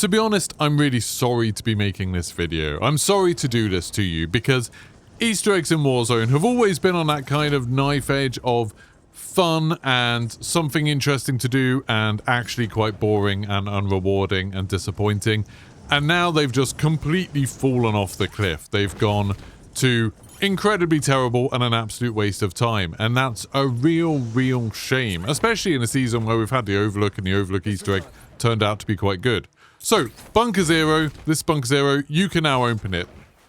to be honest, I'm really sorry to be making this video. I'm sorry to do this to you because Easter eggs in Warzone have always been on that kind of knife edge of fun and something interesting to do and actually quite boring and unrewarding and disappointing. And now they've just completely fallen off the cliff. They've gone to incredibly terrible and an absolute waste of time. And that's a real shame, especially in a season where we've had the Overlook and the Overlook Easter egg turned out to be quite good. So, Bunker Zero, this Bunker Zero, you can now open it.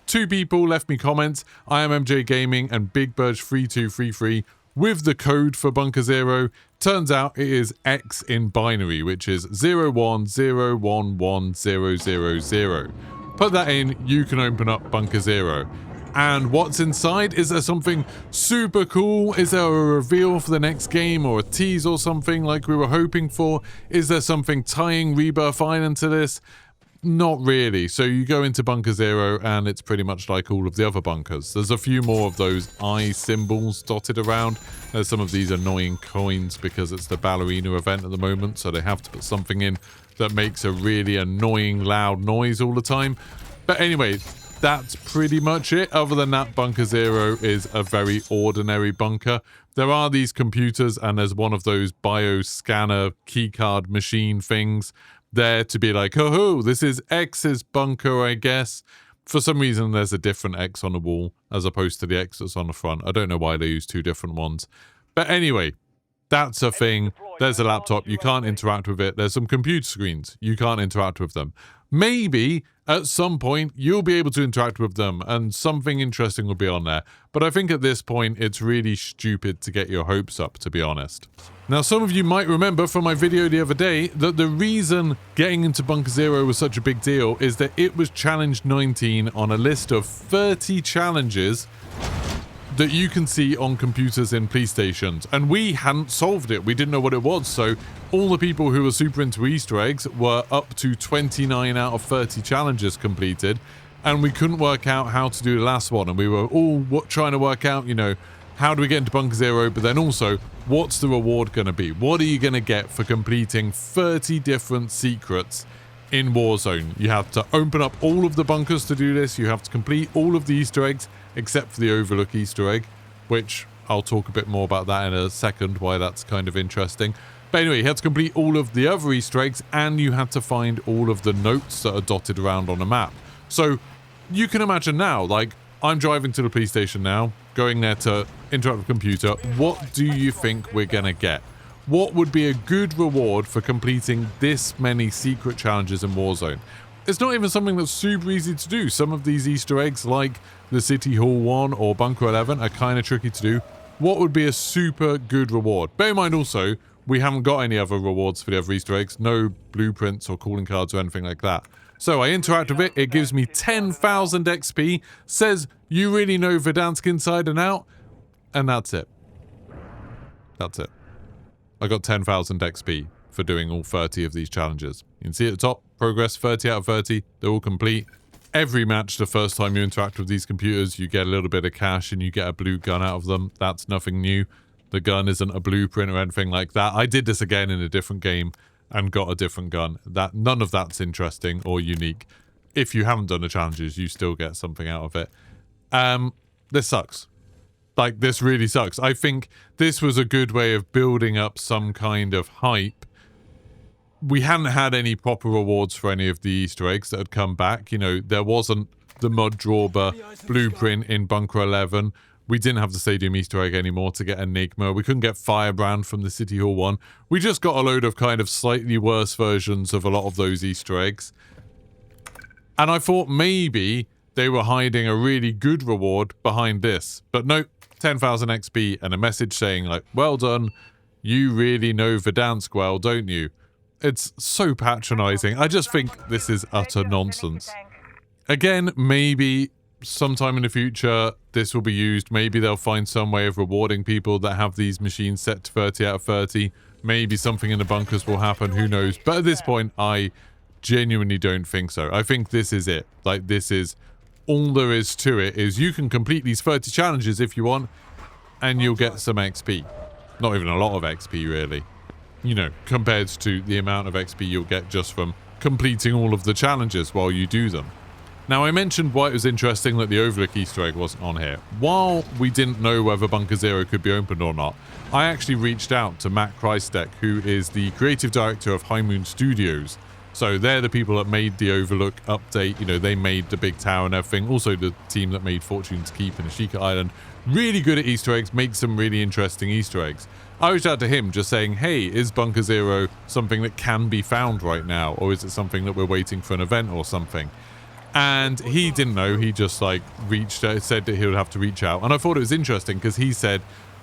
2 people left me comments. I am MJ Gaming and Big Birch 3233 with the code for Bunker Zero. Turns out it is X in binary, which is 010110000. Put that in, you can open up Bunker Zero. And what's inside? Is there something super cool? Is there a reveal for the next game or a tease or something like we were hoping for? Is there something tying Rebirth Island to this? Not really. So you go into Bunker Zero and it's pretty much like all of the other bunkers. There's a few more of those eye symbols dotted around. There's some of these annoying coins because it's the ballerina event at the moment, so they have to put something in that makes a really annoying loud noise all the time. But anyway, that's pretty much it. Other than that, Bunker Zero is a very ordinary bunker. There are these computers and there's one of those bioscanner keycard machine things there to be like, oh, this is X's bunker, I guess. For some reason, there's a different X on the wall as opposed to the X that's on the front. I don't know why they use 2 different ones. But anyway, that's a thing. There's a laptop. You can't interact with it. There's some computer screens. You can't interact with them. Maybe at some point you'll be able to interact with them and something interesting will be on there. But I think at this point it's really stupid to get your hopes up, to be honest. Now, some of you might remember from my video the other day that the reason getting into Bunker Zero was such a big deal is that it was challenge 19 on a list of 30 challenges that you can see on computers in police stations, and we hadn't solved it. We didn't know what it was, so all the people who were super into Easter eggs were up to 29 out of 30 challenges completed, and we couldn't work out how to do the last one, and we were all trying to work out, you know, how do we get into Bunker Zero, but then also, what's the reward going to be? What are you going to get for completing 30 different secrets in Warzone? You have to open up all of the bunkers to do this. You have to complete all of the Easter eggs, except for the Overlook Easter egg, which I'll talk a bit more about that in a second, why that's kind of interesting. But anyway, you have to complete all of the other Easter eggs, and you have to find all of the notes that are dotted around on the map. So you can imagine now, like, I'm driving to the police station now, going there to interact with the computer. What do you think we're going to get? What would be a good reward for completing this many secret challenges in Warzone? It's not even something that's super easy to do. Some of these Easter eggs, like the City Hall one or Bunker 11, are kind of tricky to do. What would be a super good reward? Bear in mind also, we haven't got any other rewards for the other Easter eggs. No blueprints or calling cards or anything like that. So I interact with it. It gives me 10,000 XP. Says, you really know Verdansk inside and out. And that's it. That's it. I got 10,000 XP for doing all 30 of these challenges. You can see at the top, progress 30 out of 30. They're all complete. Every match, the first time you interact with these computers, you get a little bit of cash and you get a blue gun out of them. That's nothing new. The gun isn't a blueprint or anything like that. I did this again in a different game and got a different gun. None of that's interesting or unique. If you haven't done the challenges, you still get something out of it. This sucks. Like, this really sucks. I think this was a good way of building up some kind of hype. We hadn't had any proper rewards for any of the Easter eggs that had come back. You know, there wasn't the Mud Drawber blueprint in Bunker 11. We didn't have the Stadium Easter egg anymore to get Enigma. We couldn't get Firebrand from the City Hall one. We just got a load of kind of slightly worse versions of a lot of those Easter eggs. And I thought maybe they were hiding a really good reward behind this. But nope, 10,000 XP and a message saying like, well done, you really know Verdansk well, don't you? It's so patronizing. I just think this is utter nonsense. Again, maybe sometime in the future this will be used. Maybe they'll find some way of rewarding people that have these machines set to 30 out of 30. Maybe something in the bunkers will happen, who knows. But at this point, I genuinely don't think so. I think this is it. Like, this is all there is to it, is you can complete these 30 challenges if you want, and you'll get some XP. Not even a lot of XP, really. You know, compared to the amount of XP you'll get just from completing all of the challenges while you do them. Now, I mentioned why it was interesting that the Overlook Easter egg wasn't on here. While we didn't know whether Bunker Zero could be opened or not, I actually reached out to Matt Kreistek, who is the creative director of High Moon Studios. So they're the people that made the Overlook update. You know, they made the big tower and everything. Also the team that made Fortune's Keep and Ashika Island. Really good at Easter eggs, make some really interesting Easter eggs. I reached out to him just saying, hey, is Bunker Zero something that can be found right now? Or is it something that we're waiting for an event or something? And he didn't know. He just like said that he would have to reach out. And I thought it was interesting because he said,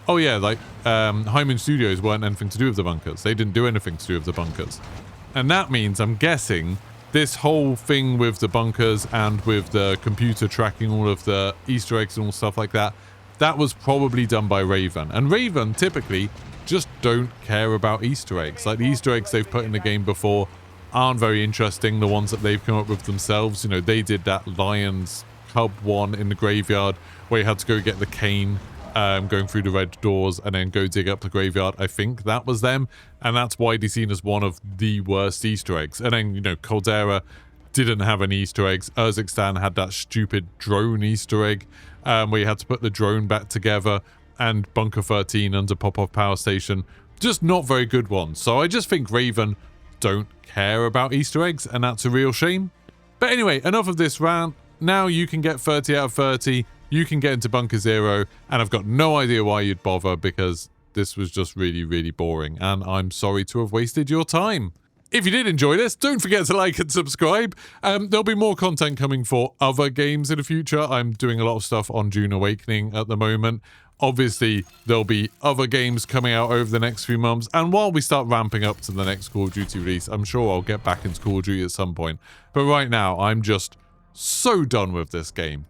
oh yeah, like High Moon Studios weren't anything to do with the bunkers. They didn't do anything to do with the bunkers. And that means, I'm guessing, this whole thing with the bunkers and with the computer tracking all of the Easter eggs and all stuff like that, that was probably done by Raven. And Raven typically just don't care about Easter eggs. Like the Easter eggs they've put in the game before aren't very interesting. The ones that they've come up with themselves, you know, they did that Lion's Cub one in the graveyard where you had to go get the cane, going through the red doors and then go dig up the graveyard. I think that was them, and that's widely seen as one of the worst Easter eggs. And then, you know, Caldera didn't have any Easter eggs. Urzikstan had that stupid drone Easter egg where you had to put the drone back together, and Bunker 13 under Popov Power Station, just not very good ones. So I just think Raven don't care about Easter eggs, and that's a real shame. But anyway, enough of this rant. Now you can get 30 out of 30. You can get into Bunker Zero, and I've got no idea why you'd bother because this was just really, really boring, and I'm sorry to have wasted your time. If you did enjoy this, don't forget to like and subscribe. There'll be more content coming for other games in the future. I'm doing a lot of stuff on Dune Awakening at the moment. Obviously, there'll be other games coming out over the next few months, and while we start ramping up to the next Call of Duty release, I'm sure I'll get back into Call of Duty at some point. But right now, I'm just so done with this game.